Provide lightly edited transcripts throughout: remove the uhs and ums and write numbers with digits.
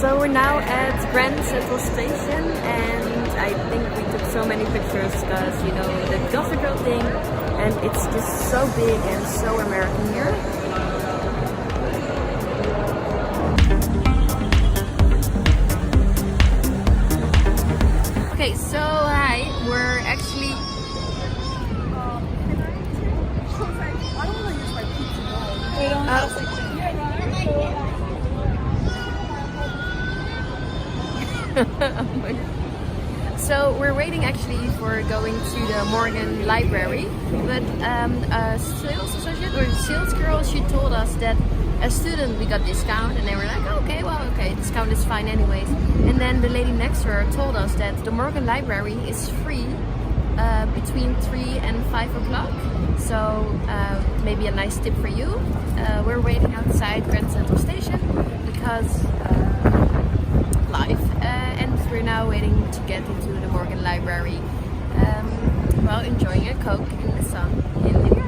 So we're now at Grand Central Station, and I think we took so many pictures because, you know, the Gossip Girl thing, and it's just so big and so American here. Okay, so hi, we're actually... I don't want to use my pizza. So we're waiting actually for going to the Morgan Library, but a sales associate or sales girl, she told us that as student we got discount, and they were like, oh, okay, discount is fine anyways. And then the lady next to her told us that the Morgan Library is free between 3 and 5 o'clock. So maybe a nice tip for you. We're waiting outside Grand Central Station because live, and we're now waiting to get into the Morgan Library while enjoying a Coke in the sun in New York.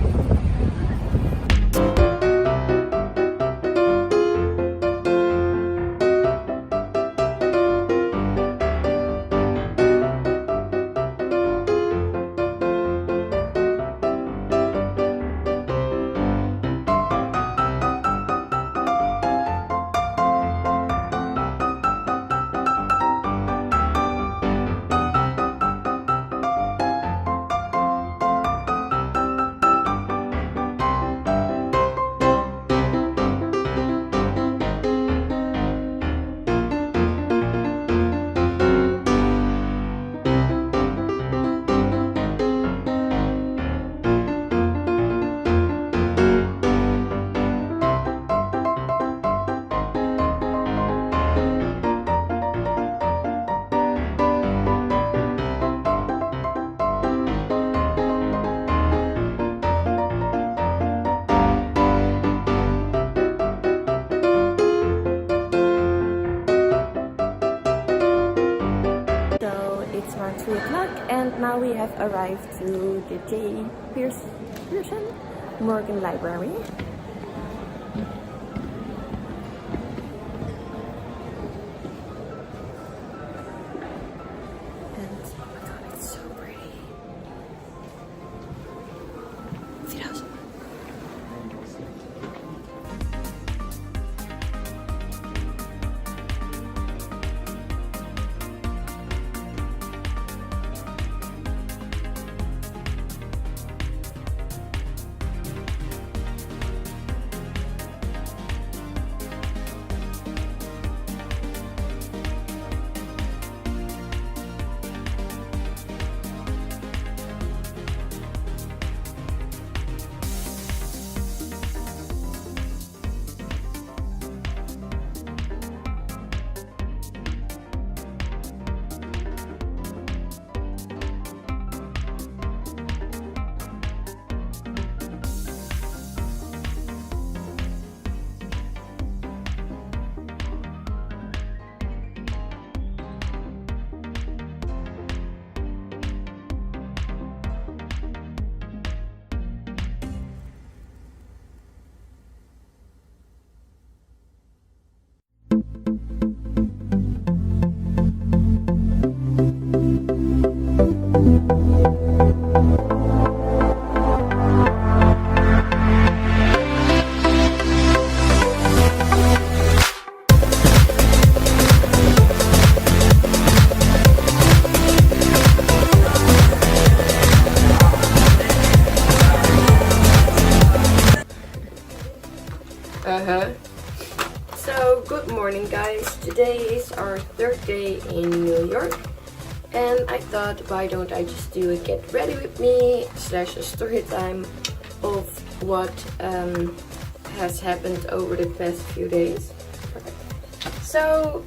It's around 3 o'clock, and now we have arrived to the J. Pearson Morgan Library. And oh my god, it's so pretty. So good morning guys, today is our third day in New York, and I thought, why don't I just do a get ready with me / a story time of what has happened over the past few days. So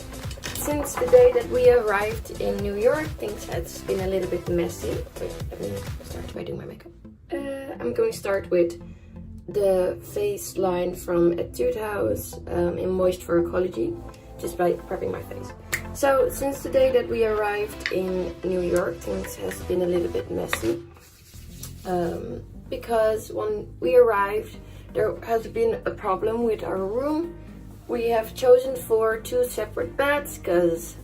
since the day that we arrived in New York, things has been a little bit messy. Wait, let me start by doing my makeup. I'm going to start with the face line from Etude House in Moist for Ecology, just by prepping my face. So since the day that we arrived in New York, things has been a little bit messy because when we arrived there has been a problem with our room. We have chosen for 2 separate beds because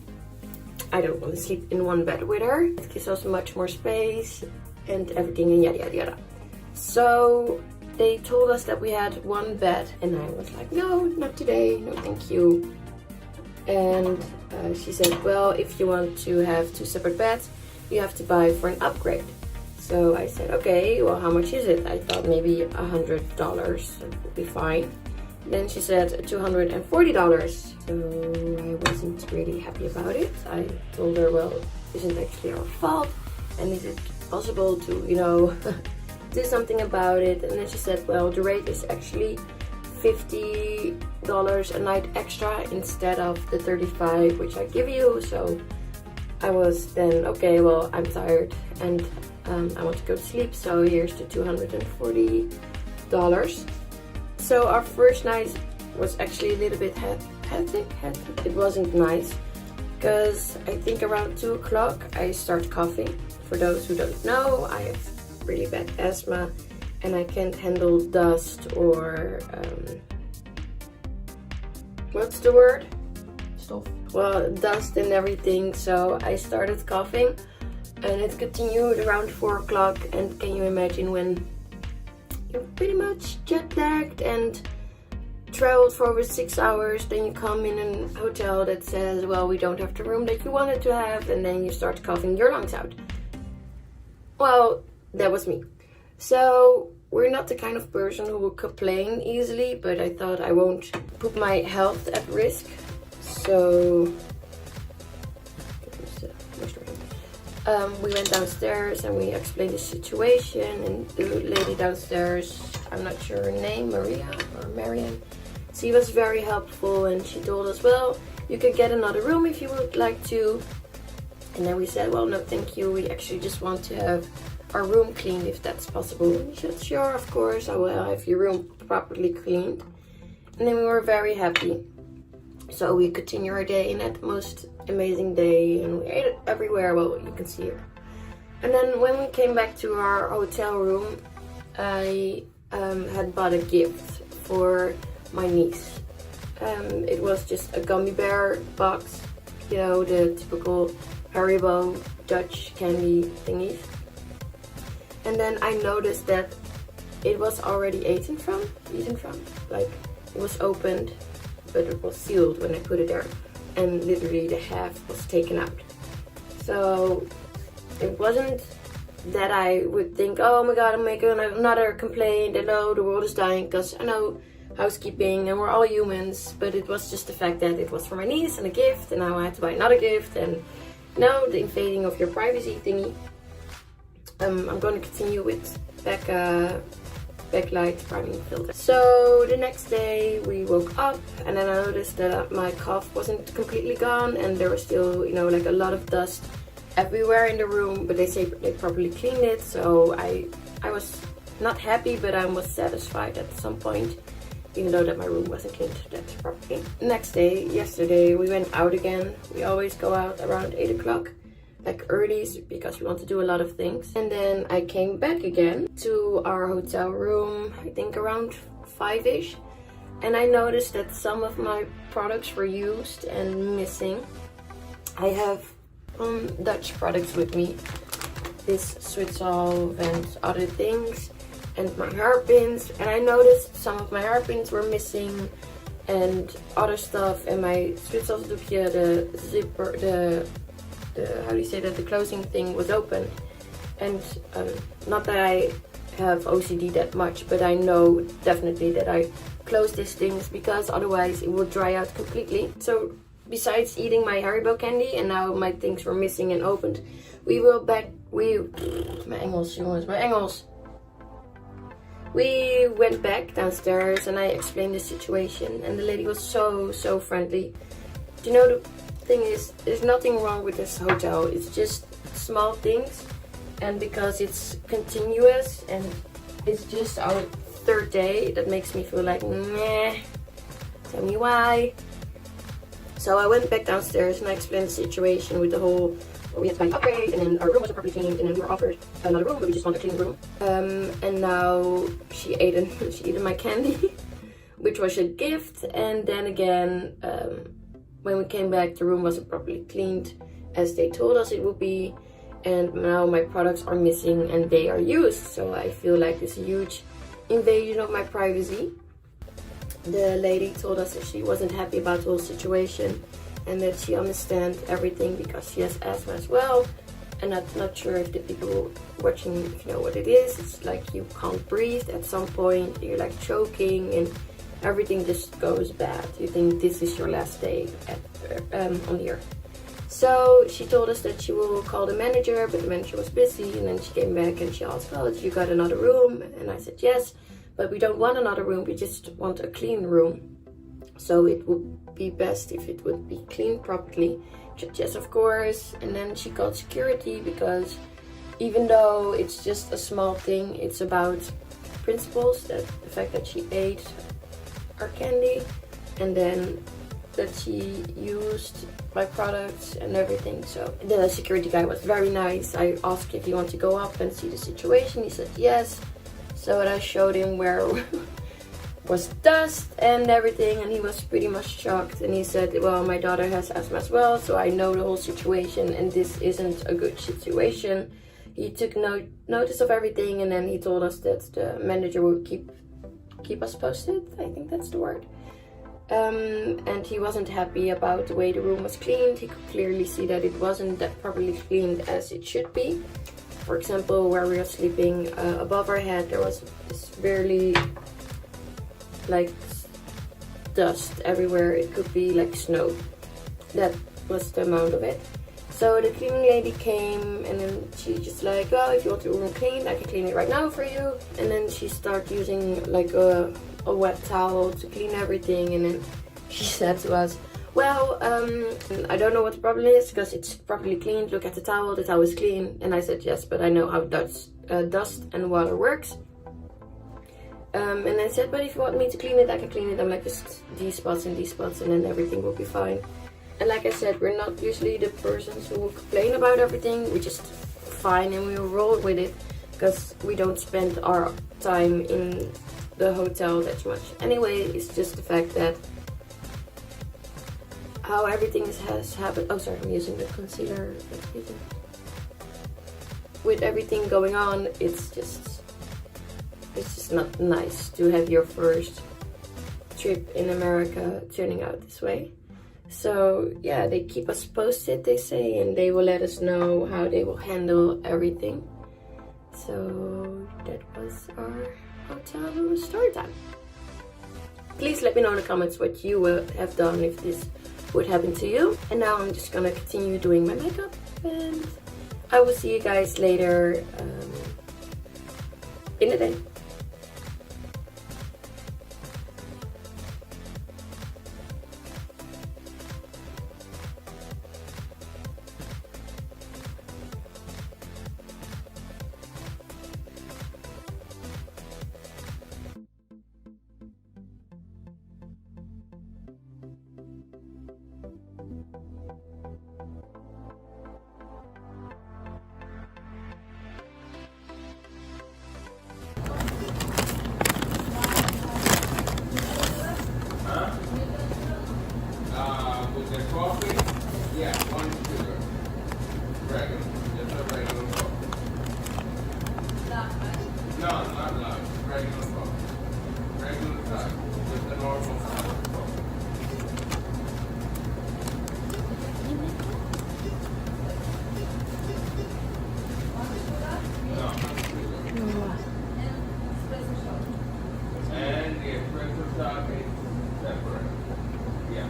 I don't want to sleep in one bed with her. It gives us much more space and everything and yada yada yada. So they told us that we had 1 bed and I was like, no, not today, no thank you. And she said, well, if you want to have 2 separate beds, you have to buy for an upgrade. So I said, okay, well, how much is it? I thought maybe $100 would be fine. Then she said $240. So I wasn't really happy about it. I told her, well, it isn't actually our fault. And is it possible to, you know, do something about it? And then she said, well, the rate is actually $50 a night extra instead of the $35 which I give you. So I was then, okay, well, I'm tired and I want to go to sleep, so here's the $240. So our first night was actually a little bit hectic. It wasn't nice because I think around 2 o'clock I start coughing. For those who don't know, I have really bad asthma and I can't handle dust or what's the word? Stuff. Well, dust and everything. So I started coughing and it continued around 4 o'clock. And can you imagine when you're pretty much jet lagged and traveled for over 6 hours, then you come in a hotel that says, well, we don't have the room that you wanted to have, and then you start coughing your lungs out. Well, that was me. So we're not the kind of person who will complain easily, but I thought I won't put my health at risk. So we went downstairs and we explained the situation, and the lady downstairs, I'm not sure her name, Maria or Marian, she was very helpful and she told us, well, you can get another room if you would like to. And then we said, well, no thank you, we actually just want to have our room cleaned if that's possible. And she said, sure, of course, I will have your room properly cleaned. And then we were very happy. So we continued our day in that most amazing day, and we ate it everywhere. Well, you can see it. And then when we came back to our hotel room, I had bought a gift for my niece. It was just a gummy bear box, you know, the typical Haribo Dutch candy thingies. And then I noticed that it was already eaten from, like it was opened, but it was sealed when I put it there, and literally the half was taken out. So it wasn't that I would think, oh my god, I'm making another complaint and oh, the world is dying, because I know housekeeping and we're all humans, but it was just the fact that it was for my niece and a gift, and now I had to buy another gift, and you know, the invading of your privacy thingy. I'm going to continue with backlight priming filter. So the next day we woke up and then I noticed that my cough wasn't completely gone and there was still, you know, like a lot of dust everywhere in the room, but they say they properly cleaned it. So I was not happy, but I was satisfied at some point, even though that my room wasn't cleaned that properly. Next day, yesterday, we went out again. We always go out around 8 o'clock. Like early, because we want to do a lot of things. And then I came back again to our hotel room, I think around 5-ish. And I noticed that some of my products were used and missing. I have Dutch products with me. This Switsolve and other things. And my hairpins. And I noticed some of my hairpins were missing. And other stuff. And my Switsolve doekje, the zipper, the how do you say that, the closing thing was open. And not that I have OCD that much, but I know definitely that I close these things because otherwise it would dry out completely. So besides eating my Haribo candy, and now my things were missing and opened, we went back downstairs and I explained the situation, and the lady was so friendly. You know, the thing is, there's nothing wrong with this hotel, it's just small things, and because it's continuous and it's just our 3rd day, that makes me feel like, meh, tell me why. So I went back downstairs and I explained the situation with the whole, we had to buy an upgrade, and then our room wasn't properly cleaned, and then we were offered another room, but we just wanted to clean the room. And now she ate my candy. which was a gift. And then again, when we came back, the room wasn't properly cleaned as they told us it would be. And now my products are missing and they are used. So I feel like it's a huge invasion of my privacy. The lady told us that she wasn't happy about the whole situation and that she understands everything because she has asthma as well. And I'm not sure if the people watching, if you know what it is. It's like you can't breathe at some point, you're like choking and everything just goes bad. You think this is your last day on the earth. So she told us that she will call the manager, but the manager was busy. And then she came back and she asked, well, you got another room? And I said, yes, but we don't want another room. We just want a clean room. So it would be best if it would be cleaned properly. Yes, of course. And then she called security because even though it's just a small thing, it's about principles, that the fact that she ate our candy and then that she used my products and everything. So the security guy was very nice. I asked if he wanted to go up and see the situation. He said yes. So I showed him where was dust and everything, and he was pretty much shocked. And he said, well, my daughter has asthma as well, so I know the whole situation and this isn't a good situation. He took notice of everything, and then he told us that the manager would keep us posted. I think that's the word. And he wasn't happy about the way the room was cleaned. He could clearly see that it wasn't that properly cleaned as it should be. For example, where we were sleeping, above our head there was this barely like dust everywhere. It could be like snow. That was the amount of it. So the cleaning lady came, and then she just like, well, if you want the room cleaned, I can clean it right now for you. And then she started using like a wet towel to clean everything. And then she said to us, well, I don't know what the problem is because it's properly cleaned. Look at the towel is clean. And I said, yes, but I know how dust and water works. And I said, but if you want me to clean it, I can clean it. I'm like, just these spots and then everything will be fine. And like I said, we're not usually the persons who will complain about everything. We just fine and we will roll with it because we don't spend our time in the hotel that much. Anyway, it's just the fact that how everything has happened. Oh, sorry, I'm using the concealer. With everything going on, it's just not nice to have your first trip in America turning out this way. So yeah, they keep us posted, they say, and they will let us know how they will handle everything. So that was our hotel room story time. Please let me know in the comments what you would have done if this would happen to you. And now I'm just gonna continue doing my makeup, and I will see you guys later in the day. With the coffee, yeah, 1 sugar. Regular, just a regular coffee. No, not black, regular coffee. Regular type, just a normal type of coffee. No, not sugar. And the espresso shot is separate. Yeah.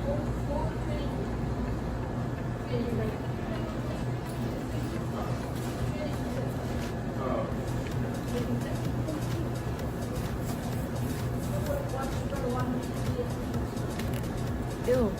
Ew.